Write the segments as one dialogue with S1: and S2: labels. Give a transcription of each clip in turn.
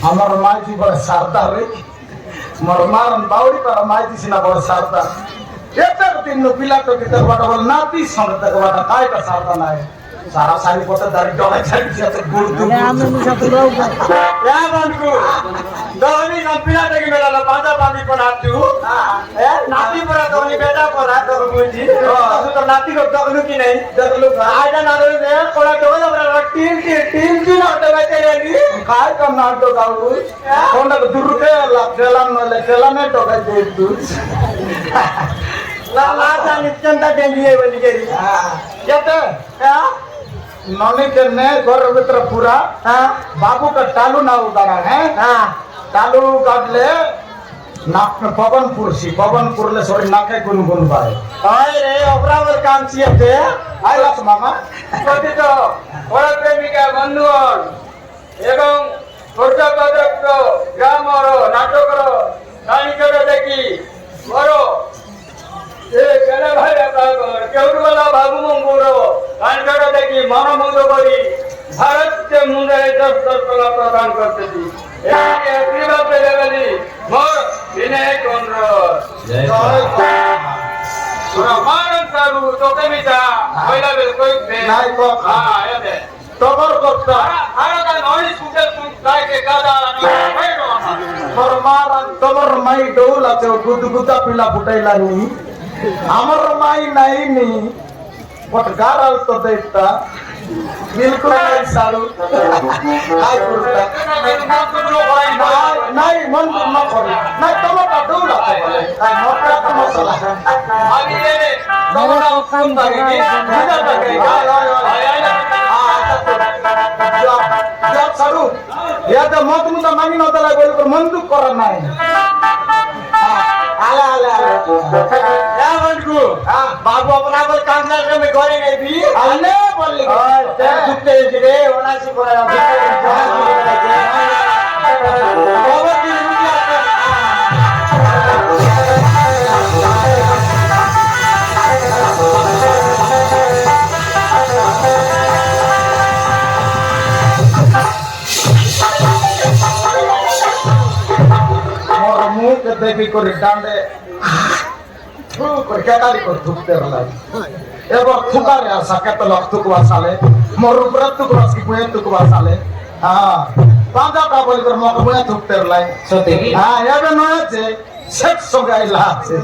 S1: আমার মাইজি বড় সারদার রে মোর মারন বাউরি পার মাইজি সিনা বড় সারদার এটার দিন পিলা তো ভিতর বড় বল নাতি সঙ্গে তক বড় কাইটা সারদা নাই সারা সারি পথে দাড়ি ডলাই ছাড়ি আছে গুড় দু আমি সাথে লোক এ বানকু দহনি না পিলা থেকে মেলা বাজা বাঁধি পড়াতু এ নাতি পড়া দহনি বেটা পড়া তো
S2: বাবু বুঝি তো নাতি করতে হবে কি নাই দেখলো আইডা না রে কোলা তো আমরা টিম নাটক আছে রে
S1: काय करणार तो गाऊ कोणाला दुरुते लागला नले केलाने तो काय देतो
S2: ला ला जा नित्यंता टेंगी आहे बोली गेली
S1: येते
S2: हां
S1: नॉनी के ने घर भीतर पूरा
S2: हां
S1: बाबू का टालू ना उतारा है
S2: हां
S1: टालू काढले नाक में पवनपुरले सॉरी नाके गुनगुन बाय
S2: ओय रे অপরাধের কাম ছিতে
S1: आयलास मामा
S2: কথিত বড় প্রেমিকা বন্ধুগণ এবং পর্যটক গ্রামর নাটকর কাহিনীর দেখি বড় এ কেন ভাই আপনার কেউরবালা বাবু মঙ্গুর কাহিনীর দেখি মনোমুগ্ধ করি ভারতকে মুন্ডে 10 টাকা প্রদান করতেছি এখানে প্রিয় পেলেগলি মোর বিনয় চন্দ্র জয় মানন সারু তোকে মিটা কইলা বেল কই
S1: নাই কো
S2: হ্যাঁ এতে
S1: तबर करता
S2: भारत नॉन स्कूटर सुनताय के गादा
S1: फरमारन तबर माई डोल আছে गुदगुदा पिला फुटाइला नी हमर माई नाही नी पट गारल तो देता बिल्कुल नहीं सारू काय करता नाही मन न करे नाही तमटा डोल আছে বলে काय मोठा का मसाला
S2: आम्ही रे नवरा काम बागे गुदा बागे
S1: जब सारू या तो मत मुदा मांगी नव्हता लागेल तर मंदूक करा नाही आला आला
S2: या म्हणकू बाबू आपण आपण काम करतो मी घरी नाही बी
S1: आले बोलले
S2: ते दुखते रे ओनाशी कोणा बाबा की
S1: मुंह के देखी को डांडे थू को केतारी को थुकते रहला एबो थुका रे आसा केत लख थुकवा साले मोर ऊपर थुकवा की पुए थुकवा साले हां पांजा का बोल कर मक पुए थुकते रहला
S2: सते की
S1: हां एबे नय छे सेट सोगाइला छे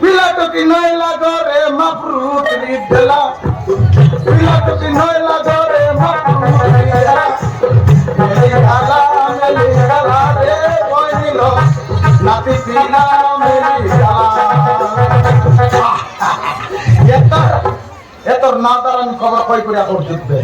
S1: पिला तो की नय लागो रे मफरूत नी देला पिला तो की नय लागो रे मफरूत नी देला मेरी आला मेरी गला रे कोई लो नाती पीना मेरी गला ये तो नादारन खबर कोई पुरा कर जुबे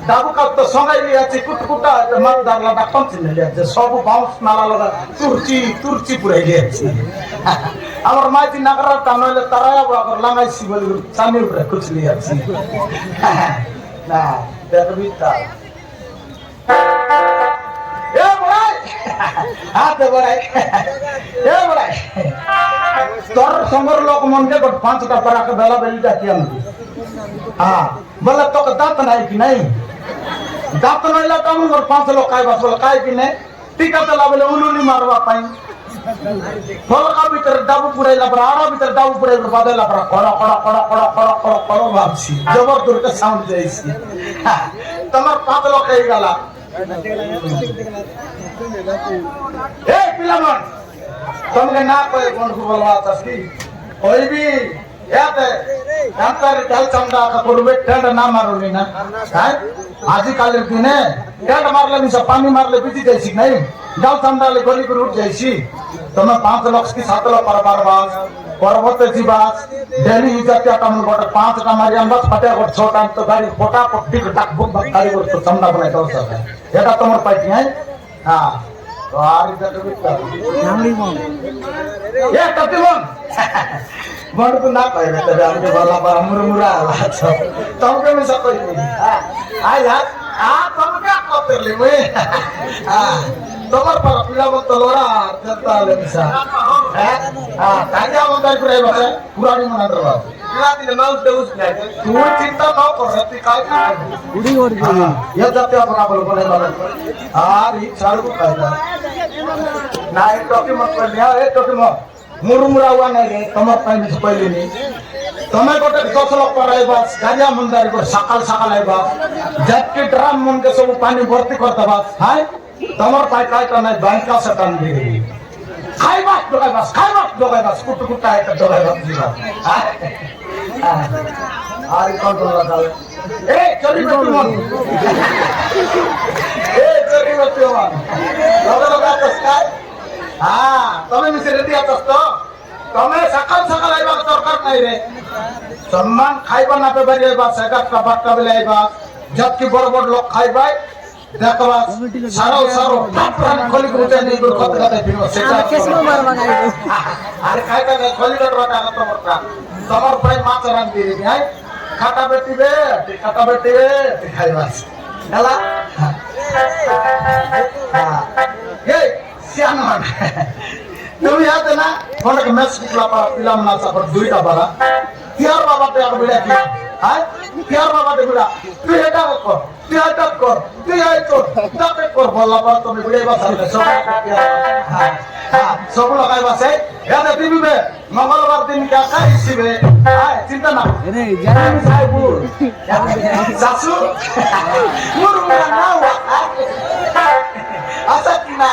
S1: दाबू का तो संगाई আছে কুটকুটা মাছ দারলা ডাকন চিনে লিয়াছে সব বাউন্স নালা লাগা তুরচি পুরাই লিয়াছে আমার মাইতি নাগরা টানলে তারায়া বকর লাগাইছি বলি চানি উপরে কুছ লিয়াছে না দেখবি তা এ বড়াই হাতে বড়াই এ বড়াই তোর সমর লোক মনকে 5টা পরাকে বেলা বেলিটা কি আনবি हां बोला तो दांत नाही की नाही दांत नाही ला काम 5 लोक काय बस बोला काय की नाही टीका चला बोले उलुली मारवा पाई फलका भीतर दाबू पुराइला पर आरा भीतर दाबू पुराइला बदला पर कड़ा वापसी जबरदस्त के साउंड जैसी तमर 5 लोक कई गला ए पिलामन तुमके ना कोई कोन को बोलवा तस्की कोई भी याते अंतर डाल चंदा का कोरबे टेंड ना मारोली ना काय आजी काले दिने टेंड मारले नि सब पानी मारले बिजी जैसी नहीं डाल चंदा ले गोली पर उठ जैसी तुम 5 लाख की 7 लाख पर बास पर्वत जीवास डेली इज्जत का कम गोट 5 टा मारियान बस फटे गोट छोटा तो गाड़ी फोटा पट्टी टक बुक गाड़ी गोट तो चंदा बनाई दो सब एटा तमर पाइटी है हां तो आरी जट बिता नामली मन ए कतिमन मन को ना पाए तबे हमके वाला पर मुरमुरा आला छ तमके में सब कोई आ यार आ तमके कतर ले में हां तमर पर पिला मत तलोरा चलता ले मिसा हां काजा मंदर करे बसे पुरानी मंदर बा पिला दिन माउस दे उस ले तू चिंता न कर रती काय उड़ी और ये जाते अपना बोल बोले वाला आ री चालू को कायदा ना एक टोकी मत कर लिया ए टोकी मत मुरमुरा हुआ नहीं रे तमर पाई से पहले नहीं तमे गोटे 10 लाख पर आइबा गाजा मंदार को सकाल सकाल आइबा जब के ड्राम मन के सब पानी भर्ती करता बा हाय तमर पाई काय का नहीं बैंक का सटन दे খাইবাস দোকাইবাস কুটু কুটা একটা দোকাইবাস দিবা আর কন্ট্রোল লাগালে চলি বেটি মন চলি বেটি মন লগা কাজ তুমি মিশে রেডি আছস তো তুমি সকাল সকাল আইবার দরকার নাই রে সম্মান খাইবা না পেবারি আইবা সেগাটটা বাট্টা বেলে আইবা যতকি বড় বড় লোক খাইবাই দেখবা সারো প্রাণ খলি গুতে নি গুর কত কথা ফিরো সেটা আর খাইতা না খলি গটরা টাকা তোমার প্রায় মাছ রান দিয়ে দিবি হ্যাঁ খাটা বেটিবে খাইবাস হেলা এই সিয়ান মান তুমি হাতে না ফোনকে মেসেজ পিলাম না তারপর দুইটা বাড়া কিয়ার বাবা তে আর বিড়া কি হ্যাঁ কিয়ার বাবা তে বিড়া তুই এটা কর তুই আই কর তাতে কর বললা পর তুমি বিড়াই বাসালে সব হ্যাঁ সব লাগাই বাসে এতে দিবিবে মঙ্গলবার দিন কা খাইছিবে হ্যাঁ চিন্তা না জানি সাইবু শাশু মুরুঙ্গা নাও আচ্ছা কি না